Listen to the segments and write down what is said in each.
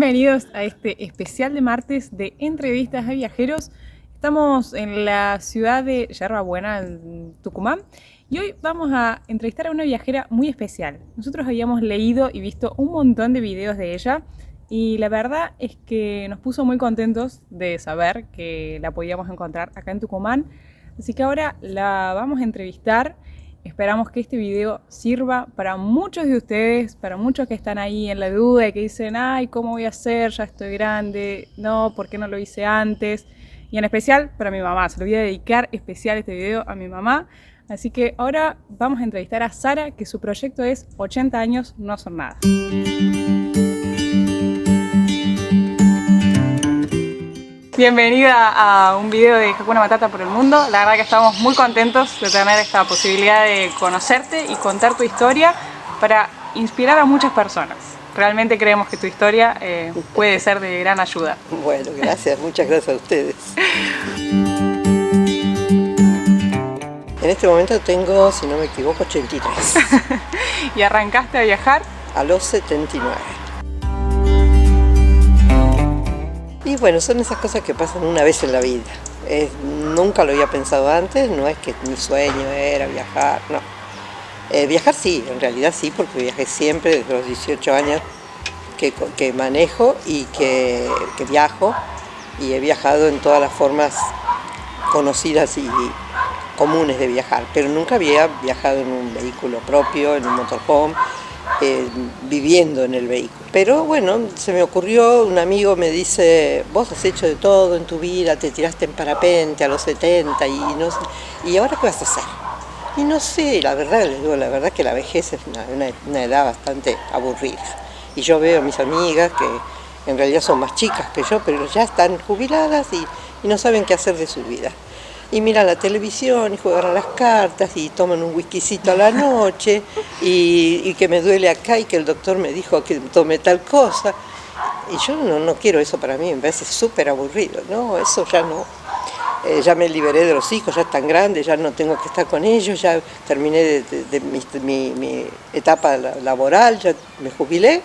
Bienvenidos a este especial de martes de entrevistas a viajeros. Estamos en la ciudad de Yerba Buena, en Tucumán, y hoy vamos a entrevistar a una viajera muy especial. Nosotros habíamos leído y visto un montón de videos de ella y la verdad es que nos puso muy contentos de saber que la podíamos encontrar acá en Tucumán. Así que ahora la vamos a entrevistar. Esperamos que este video sirva para muchos de ustedes, para muchos que están ahí en la duda y que dicen, ay, ¿cómo voy a hacer? Ya estoy grande, no, ¿por qué no lo hice antes? Y en especial para mi mamá, se lo voy a dedicar especial este video a mi mamá. Así que ahora vamos a entrevistar a Sara, que su proyecto es 80 años no son nada. Bienvenida a un video de Hakuna Matata por el mundo. La verdad que estamos muy contentos de tener esta posibilidad de conocerte y contar tu historia para inspirar a muchas personas. Realmente creemos que tu historia puede ser de gran ayuda. Bueno, gracias, muchas gracias a ustedes. En este momento tengo, si no me equivoco, 83. ¿Y arrancaste a viajar? A los 79. Y bueno, son esas cosas que pasan una vez en la vida. Nunca lo había pensado antes, no es que mi sueño era viajar, no. Viajar sí, en realidad sí, porque viajé siempre desde los 18 años que manejo y que viajo. Y he viajado en todas las formas conocidas y comunes de viajar, pero nunca había viajado en un vehículo propio, en un motorhome, viviendo en el vehículo. Pero bueno, se me ocurrió, un amigo me dice, vos has hecho de todo en tu vida, te tiraste en parapente a los 70 y ¿ahora qué vas a hacer? Y no sé, la verdad, les digo, la verdad que la vejez es una edad bastante aburrida. Y yo veo a mis amigas que en realidad son más chicas que yo, pero ya están jubiladas y no saben qué hacer de su vida. Y miran la televisión y juegan a las cartas y toman un whiskycito a la noche y que me duele acá y que el doctor me dijo que tome tal cosa. Y yo no quiero eso para mí, me parece súper aburrido, ¿no? Eso ya no. Ya me liberé de los hijos, ya están grandes, ya no tengo que estar con ellos, ya terminé de mi etapa laboral, ya me jubilé.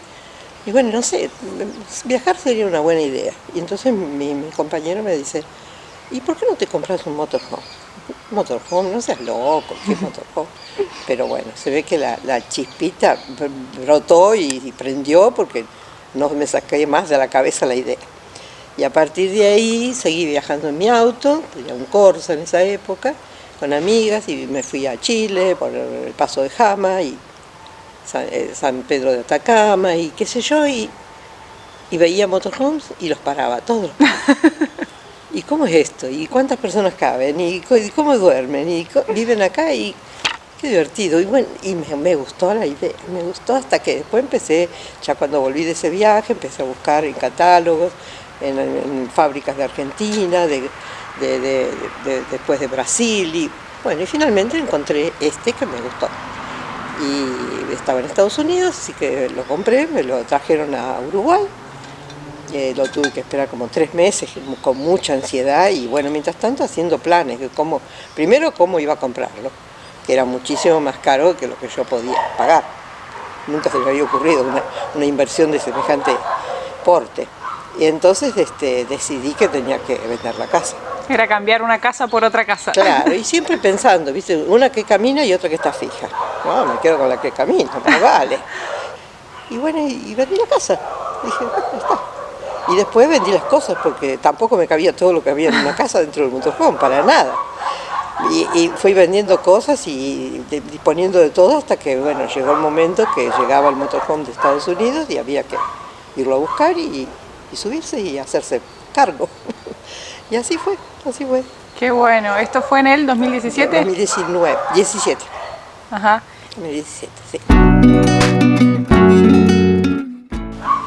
Y bueno, no sé, viajar sería una buena idea. Y entonces mi compañero me dice, ¿y por qué no te compras un motorhome? Motorhome, no seas loco, ¿qué motorhome? Pero bueno, se ve que la chispita brotó y prendió porque no me saqué más de la cabeza la idea. Y a partir de ahí seguí viajando en mi auto, tenía un Corsa en esa época, con amigas, y me fui a Chile por el Paso de Jama y San Pedro de Atacama y qué sé yo, y veía motorhomes y los paraba, todos los paraba. ¿Y cómo es esto? ¿Y cuántas personas caben? ¿Y cómo duermen? ¿Y viven acá? Y qué divertido. Y bueno, y me gustó la idea, me gustó hasta que después empecé, ya cuando volví de ese viaje, empecé a buscar en catálogos, en fábricas de Argentina, después de Brasil, y bueno, y finalmente encontré este que me gustó. Y estaba en Estados Unidos, así que lo compré, me lo trajeron a Uruguay. Lo tuve que esperar como 3 meses con mucha ansiedad y bueno, mientras tanto haciendo planes de primero cómo iba a comprarlo, que era muchísimo más caro que lo que yo podía pagar. Nunca se me había ocurrido una inversión de semejante porte. Y entonces decidí que tenía que vender la casa. Era cambiar una casa por otra casa. Claro, y siempre pensando, ¿viste? Una que camina y otra que está fija. No, me quedo con la que camina, no vale. Y bueno, y vendí la casa. Dije, ahí está. Y después vendí las cosas porque tampoco me cabía todo lo que había en una casa dentro del motorhome, para nada. Y fui vendiendo cosas y disponiendo de todo hasta que, bueno, llegó el momento que llegaba el motorhome de Estados Unidos y había que irlo a buscar y subirse y hacerse cargo. Y así fue, así fue. Qué bueno, ¿esto fue en el 2017? 2019, 17. Ajá. 2017, sí.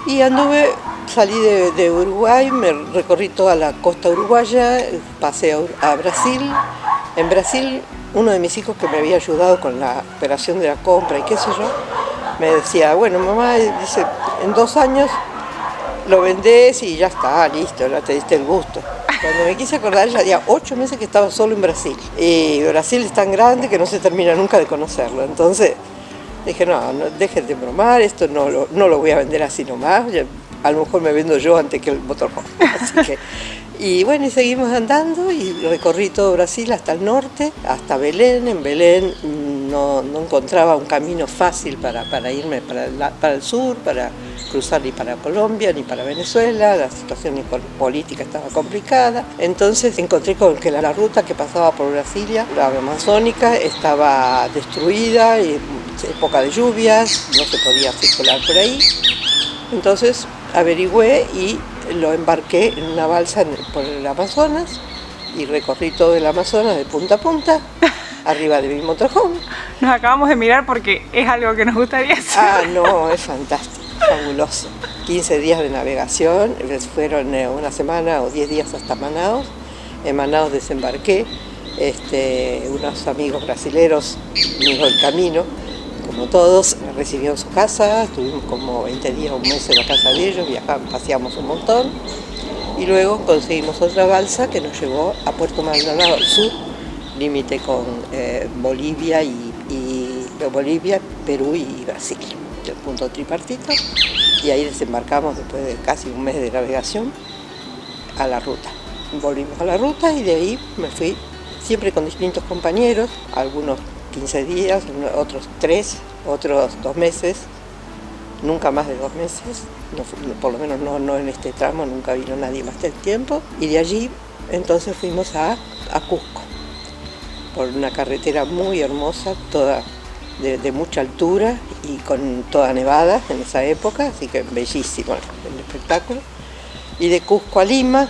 Y salí de Uruguay, me recorrí toda la costa uruguaya, pasé a Brasil. En Brasil, uno de mis hijos que me había ayudado con la operación de la compra y qué sé yo, me decía, bueno, mamá, dice, en 2 años lo vendés y ya está, listo, ya te diste el gusto. Cuando me quise acordar, ya había 8 meses que estaba solo en Brasil. Y Brasil es tan grande que no se termina nunca de conocerlo. Entonces dije, no dejen de bromar, esto no lo voy a vender así nomás. a lo mejor me vendo yo antes que el motorhome. Así que, y bueno, y seguimos andando y recorrí todo Brasil hasta el norte, hasta Belén. En Belén no encontraba un camino fácil para irme para el sur, para cruzar ni para Colombia ni para Venezuela. La situación política estaba complicada. Entonces encontré con que la ruta que pasaba por Brasilia, la amazónica, estaba destruida, y época de lluvias, no se podía circular por ahí. Entonces averigüé y lo embarqué en una balsa por el Amazonas y recorrí todo el Amazonas de punta a punta, arriba de mi motorhome. Nos acabamos de mirar porque es algo que nos gustaría hacer. Ah, no, es fantástico, fabuloso. 15 días de navegación, fueron una semana o 10 días hasta Manaus. En Manaus desembarqué, unos amigos brasileros, amigos del camino, como todos, me recibieron en su casa, estuvimos como 20 días, un mes en la casa de ellos, viajamos, paseamos un montón y luego conseguimos otra balsa que nos llevó a Puerto Maldonado al sur, límite con Bolivia, Perú y Brasil, el punto tripartito, y ahí desembarcamos después de casi un mes de navegación a la ruta. Volvimos a la ruta y de ahí me fui siempre con distintos compañeros, algunos 15 días, otros 3, otros 2 meses, nunca más de 2 meses, por lo menos no en este tramo, nunca vino nadie más del tiempo. Y de allí entonces fuimos a Cusco, por una carretera muy hermosa, toda de mucha altura y con toda nevada en esa época, así que bellísimo el espectáculo. Y de Cusco a Lima,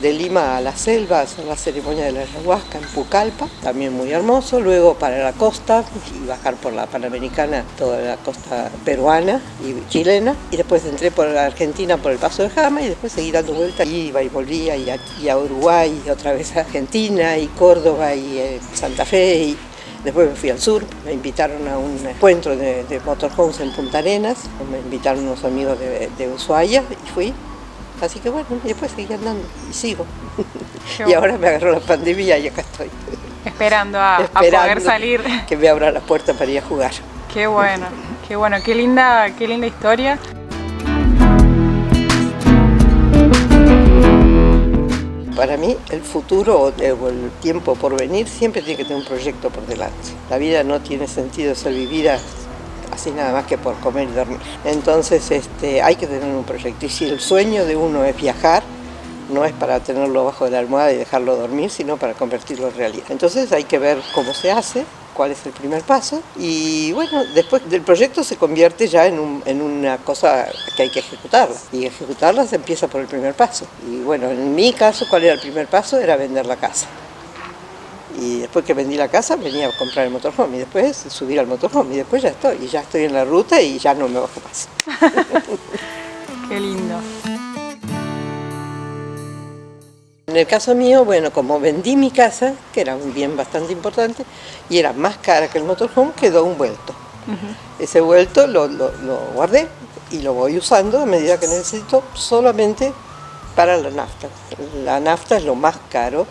de Lima a la selva, a hacer la ceremonia de la ayahuasca en Pucallpa, también muy hermoso. Luego para la costa y bajar por la Panamericana, toda la costa peruana y chilena. Y después entré por la Argentina por el Paso de Jama y después seguí dando vueltas. Iba y volvía y a Uruguay, y otra vez a Argentina, y Córdoba, y Santa Fe. Y después me fui al sur, me invitaron a un encuentro de motorhomes en Punta Arenas. Me invitaron unos amigos de Ushuaia y fui. Así que bueno, y después seguí andando y sigo. Y ahora me agarró la pandemia y acá estoy. Esperando a poder salir. Que me abra la puerta para ir a jugar. Qué bueno, qué linda historia. Para mí el futuro o el tiempo por venir siempre tiene que tener un proyecto por delante. La vida no tiene sentido ser vivida así nada más que por comer y dormir. Entonces hay que tener un proyecto, y si el sueño de uno es viajar, no es para tenerlo bajo de la almohada y dejarlo dormir, sino para convertirlo en realidad. Entonces hay que ver cómo se hace, cuál es el primer paso, y bueno, después del proyecto se convierte ya en una cosa que hay que ejecutarla, y ejecutarla se empieza por el primer paso. Y bueno, en mi caso, ¿cuál era el primer paso? Era vender la casa. Y después que vendí la casa venía a comprar el motorhome y después subir al motorhome y después ya estoy en la ruta y ya no me bajo más. Qué lindo. En el caso mío, bueno, como vendí mi casa, que era un bien bastante importante y era más cara que el motorhome, quedó un vuelto. Ese vuelto lo guardé y lo voy usando a medida que necesito, solamente para la nafta. La nafta es lo más caro.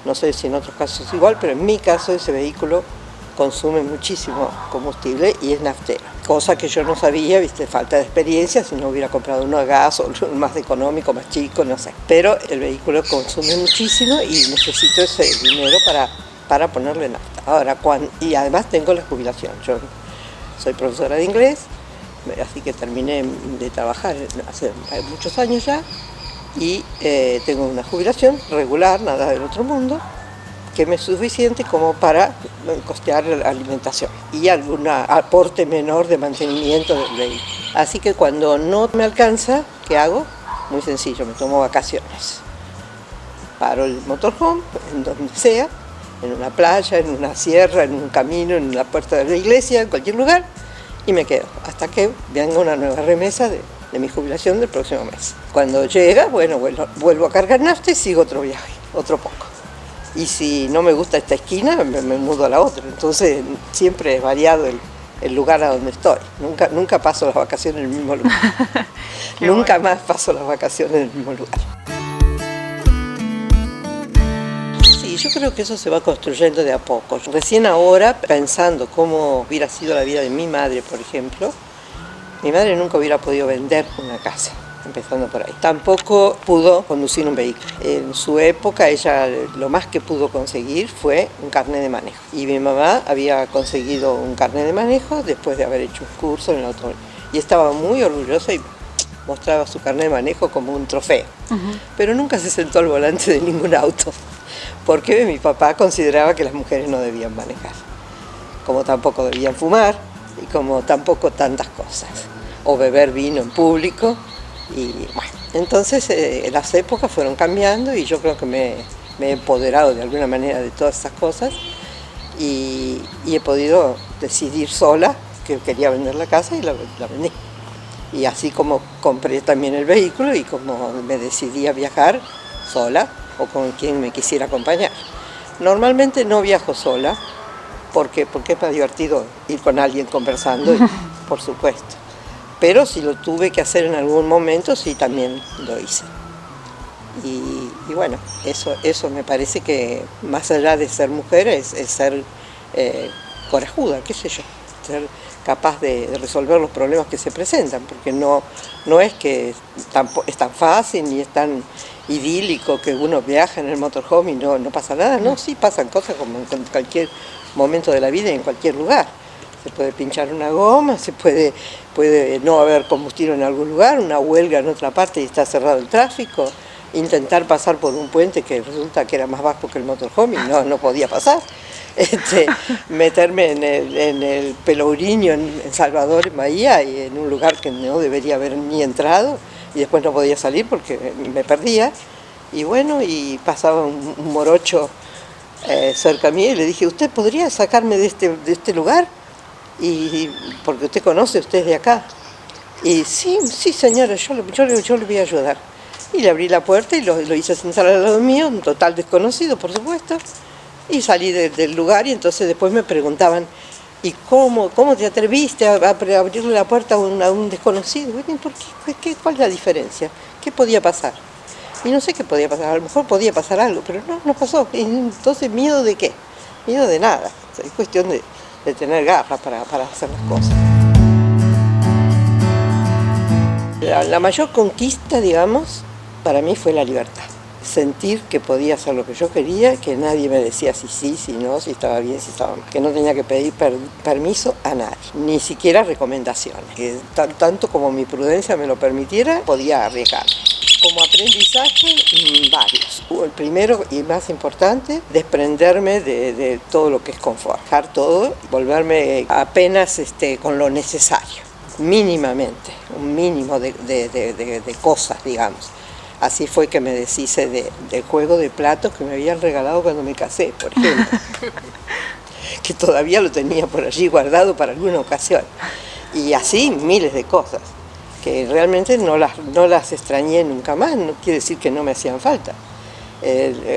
No sé si en otros casos es igual, pero en mi caso ese vehículo consume muchísimo combustible y es naftero. Cosa que yo no sabía, falta de experiencia, si no hubiera comprado uno a gas o más económico, más chico, no sé. Pero el vehículo consume muchísimo y necesito ese dinero para ponerle nafta. Ahora, y además tengo la jubilación. Yo soy profesora de inglés, así que terminé de trabajar hace muchos años ya. Y tengo una jubilación regular, nada del otro mundo, que me es suficiente como para costear la alimentación y algún aporte menor de mantenimiento del vehículo. Así que cuando no me alcanza, ¿qué hago? Muy sencillo, me tomo vacaciones. Paro el motorhome en donde sea, en una playa, en una sierra, en un camino, en la puerta de la iglesia, en cualquier lugar, y me quedo hasta que venga una nueva remesa de mi jubilación del próximo mes. Cuando llega, bueno, vuelvo a cargar nafta y sigo otro viaje, otro poco. Y si no me gusta esta esquina, me mudo a la otra. Entonces siempre es variado el lugar a donde estoy. Nunca paso las vacaciones en el mismo lugar. Nunca más paso las vacaciones en el mismo lugar. Sí, yo creo que eso se va construyendo de a poco. Recién ahora, pensando cómo hubiera sido la vida de mi madre, por ejemplo, mi madre nunca hubiera podido vender una casa. empezando por ahí. Tampoco pudo conducir un vehículo. En su época ella lo más que pudo conseguir fue un carnet de manejo. Y mi mamá había conseguido un carnet de manejo después de haber hecho un curso en el automóvil. Y estaba muy orgullosa y mostraba su carnet de manejo como un trofeo. Pero nunca se sentó al volante de ningún auto, porque mi papá consideraba que las mujeres no debían manejar, como tampoco debían fumar y como tampoco tantas cosas, o beber vino en público. Y bueno, entonces las épocas fueron cambiando y yo creo que me he empoderado de alguna manera de todas esas cosas y he podido decidir sola que quería vender la casa y la vendí. Y así como compré también el vehículo y como me decidí a viajar sola o con quien me quisiera acompañar. Normalmente no viajo sola porque es más divertido ir con alguien conversando, por supuesto. Pero si lo tuve que hacer en algún momento, sí, también lo hice. Y bueno, eso me parece que más allá de ser mujer es ser corajuda, qué sé yo, ser capaz de resolver los problemas que se presentan, porque no es que es tan fácil ni es tan idílico que uno viaja en el motorhome y no pasa nada, no, sí pasan cosas como en cualquier momento de la vida y en cualquier lugar. Se puede pinchar una goma, puede no haber combustible en algún lugar, una huelga en otra parte y está cerrado el tráfico, intentar pasar por un puente que resulta que era más bajo que el motorhome y no podía pasar. Meterme en el Pelourinho, en Salvador, en Bahía, y en un lugar que no debería haber ni entrado, y después no podía salir porque me perdía. Y bueno, y pasaba un morocho cerca mío y le dije, ¿usted podría sacarme de este lugar? Y porque usted conoce, usted es de acá. Y sí señora, yo le voy a ayudar. Y le abrí la puerta y lo hice sentar al lado mío, un total desconocido, por supuesto. Y salí del lugar y entonces después me preguntaban, ¿y cómo te atreviste a abrirle la puerta a un desconocido? ¿Por qué? ¿Cuál es la diferencia? ¿Qué podía pasar? Y no sé qué podía pasar, a lo mejor podía pasar algo, pero no pasó. Y entonces, ¿miedo de qué? Miedo de nada. O sea, es cuestión de tener garras para hacer las cosas. La mayor conquista, digamos, para mí fue la libertad. Sentir que podía hacer lo que yo quería, que nadie me decía si no, si estaba bien, si estaba mal. Que no tenía que pedir permiso a nadie, ni siquiera recomendaciones. Que tanto como mi prudencia me lo permitiera, podía arriesgar. Como aprendizaje, varios. El primero y más importante, desprenderme de todo lo que es confort. Dejar todo, volverme apenas con lo necesario, mínimamente, un mínimo de cosas, digamos. Así fue que me deshice del juego de platos que me habían regalado cuando me casé, por ejemplo. Que todavía lo tenía por allí guardado para alguna ocasión. Y así miles de cosas, que realmente no las extrañé nunca más, no quiere decir que no me hacían falta.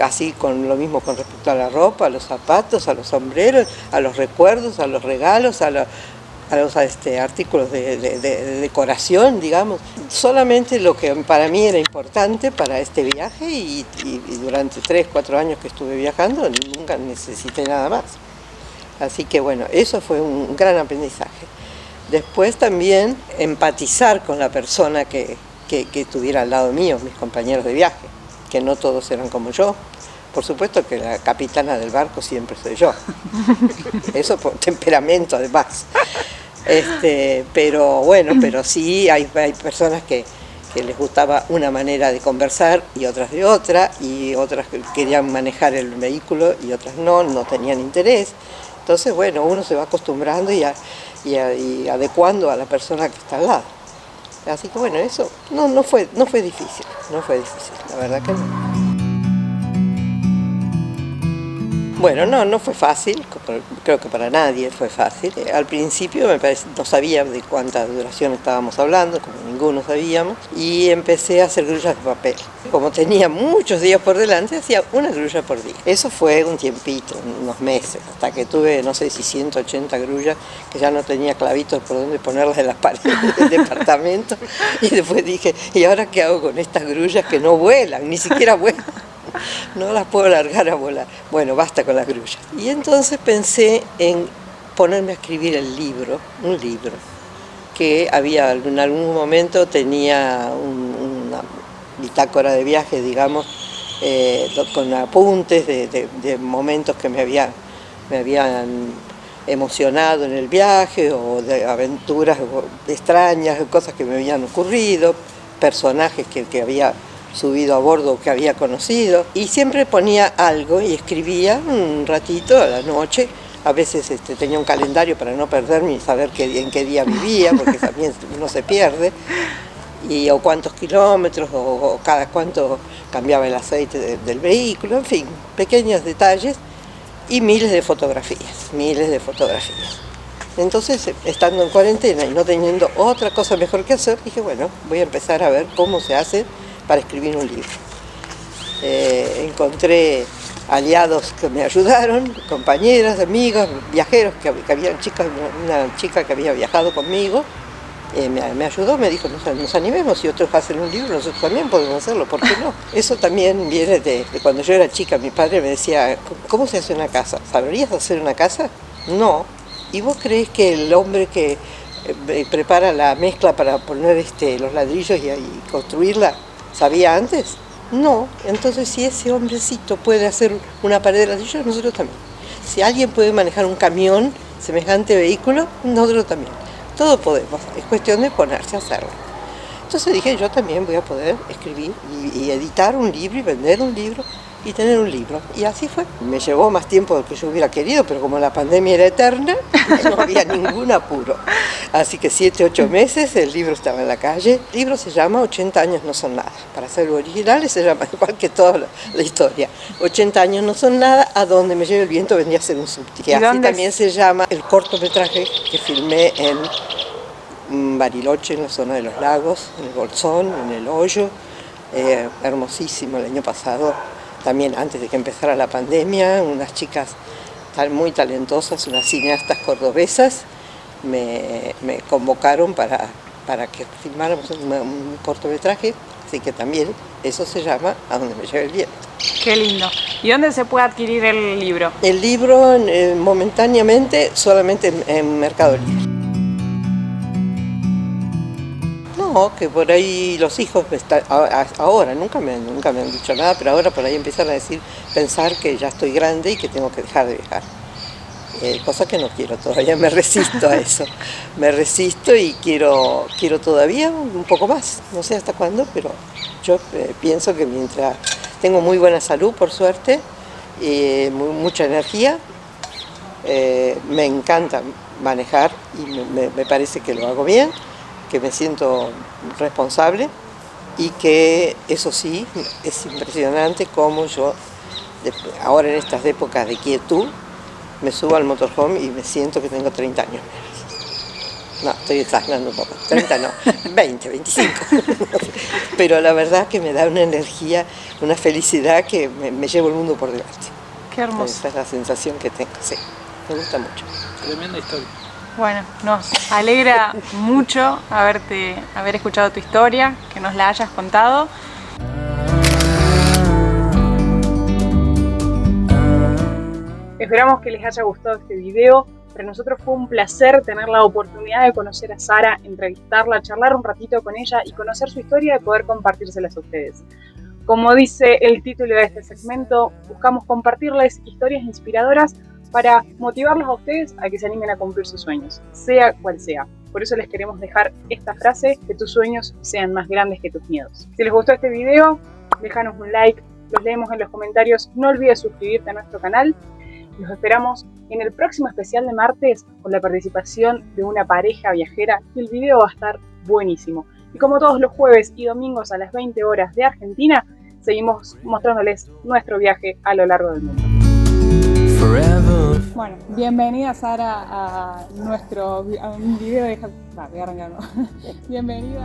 Así con lo mismo con respecto a la ropa, a los zapatos, a los sombreros, a los recuerdos, a los regalos, a los artículos de decoración, digamos. Solamente lo que para mí era importante para este viaje y durante 3-4 años que estuve viajando nunca necesité nada más. Así que bueno, eso fue un gran aprendizaje. Después también empatizar con la persona que estuviera al lado mío, mis compañeros de viaje, que no todos eran como yo. Por supuesto que la capitana del barco siempre soy yo. Eso por temperamento además. Pero bueno, pero sí hay personas que les gustaba una manera de conversar y otras de otra, y otras que querían manejar el vehículo y otras no tenían interés. Entonces, bueno, uno se va acostumbrando y adecuando a la persona que está al lado. Así que bueno, eso no fue difícil, la verdad que no. Bueno, no fue fácil, creo que para nadie fue fácil. Al principio no sabía de cuánta duración estábamos hablando, como ninguno sabíamos, y empecé a hacer grullas de papel. Como tenía muchos días por delante, hacía una grulla por día. Eso fue un tiempito, unos meses, hasta que tuve, no sé si 180 grullas, que ya no tenía clavitos por donde ponerlas en las paredes del departamento. Y después dije, ¿y ahora qué hago con estas grullas que no vuelan, ni siquiera vuelan? No las puedo largar a volar. Bueno, basta con las grullas. Y entonces pensé en ponerme a escribir un libro, que había en algún momento tenía una bitácora de viaje, digamos, con apuntes de momentos que me habían emocionado en el viaje, o de aventuras extrañas, cosas que me habían ocurrido, personajes que había subido a bordo, que había conocido, y siempre ponía algo y escribía un ratito a la noche. A veces tenía un calendario para no perderme y saber en qué día vivía, porque también uno se pierde, o cuántos kilómetros, o cada cuánto cambiaba el aceite del vehículo, en fin, pequeños detalles, y miles de fotografías. Entonces, estando en cuarentena y no teniendo otra cosa mejor que hacer, dije, bueno, voy a empezar a ver cómo se hace para escribir un libro. Encontré aliados que me ayudaron, compañeras, amigos, viajeros, que había una chica que había viajado conmigo, me ayudó, me dijo, nos animemos, si otros hacen un libro, nosotros también podemos hacerlo, ¿por qué no? Eso también viene de cuando yo era chica. Mi padre me decía, ¿cómo se hace una casa? ¿Sabrías hacer una casa? No. ¿Y vos creés que el hombre que prepara la mezcla para poner los ladrillos y construirla, sabía antes? No. Entonces, si ese hombrecito puede hacer una pared de ladrillos, nosotros también. Si alguien puede manejar un camión, semejante vehículo, nosotros también. Todo podemos, es cuestión de ponerse a hacerlo. Entonces dije, yo también voy a poder escribir y editar un libro y vender un libro y tener un libro. Y así fue. Me llevó más tiempo del que yo hubiera querido, pero como la pandemia era eterna, no había ningún apuro. Así que 7, 8 meses el libro estaba en la calle. El libro se llama 80 años no son nada. Para hacerlo original se llama igual que toda la historia. 80 años no son nada, a donde me lleve el viento vendría a ser un subtítulo. Y así también se llama el cortometraje que filmé en Bariloche, en la zona de los lagos, en el Bolsón, en el Hoyo. Hermosísimo el año pasado. También antes de que empezara la pandemia, unas chicas muy talentosas, unas cineastas cordobesas, me convocaron para que filmáramos un cortometraje, así que también eso se llama A donde me lleve el viento. Qué lindo. ¿Y dónde se puede adquirir el libro? El libro momentáneamente solamente en Mercado Libre. No, que por ahí los hijos ahora, nunca me han dicho nada, pero ahora por ahí empiezan a pensar que ya estoy grande y que tengo que dejar de viajar. Cosa que no quiero, todavía me resisto a eso. Me resisto y quiero todavía un poco más, no sé hasta cuándo, pero yo pienso que mientras tengo muy buena salud, por suerte, mucha energía, me encanta manejar y me parece que lo hago bien, que me siento responsable y que eso sí, es impresionante cómo yo, ahora en estas épocas de quietud, me subo al motorhome y me siento que tengo 30 años. No, estoy exagerando un poco, 30 no, 20, 25. Pero la verdad que me da una energía, una felicidad que me llevo el mundo por delante. Qué hermoso. Esa es la sensación que tengo, sí, me gusta mucho. Tremenda historia. Bueno, nos alegra mucho haber escuchado tu historia, que nos la hayas contado. Esperamos que les haya gustado este video. Para nosotros fue un placer tener la oportunidad de conocer a Sara, entrevistarla, charlar un ratito con ella y conocer su historia y poder compartírselas a ustedes. Como dice el título de este segmento, buscamos compartirles historias inspiradoras para motivarlos a ustedes a que se animen a cumplir sus sueños, sea cual sea. Por eso les queremos dejar esta frase, que tus sueños sean más grandes que tus miedos. Si les gustó este video, déjanos un like, los leemos en los comentarios, no olvides suscribirte a nuestro canal. Los esperamos en el próximo especial de martes con la participación de una pareja viajera y el video va a estar buenísimo. Y como todos los jueves y domingos a las 20 horas de Argentina, seguimos mostrándoles nuestro viaje a lo largo del mundo. Bueno, bienvenida Sara a un video de... voy a arrancar, ¿no? Bienvenida.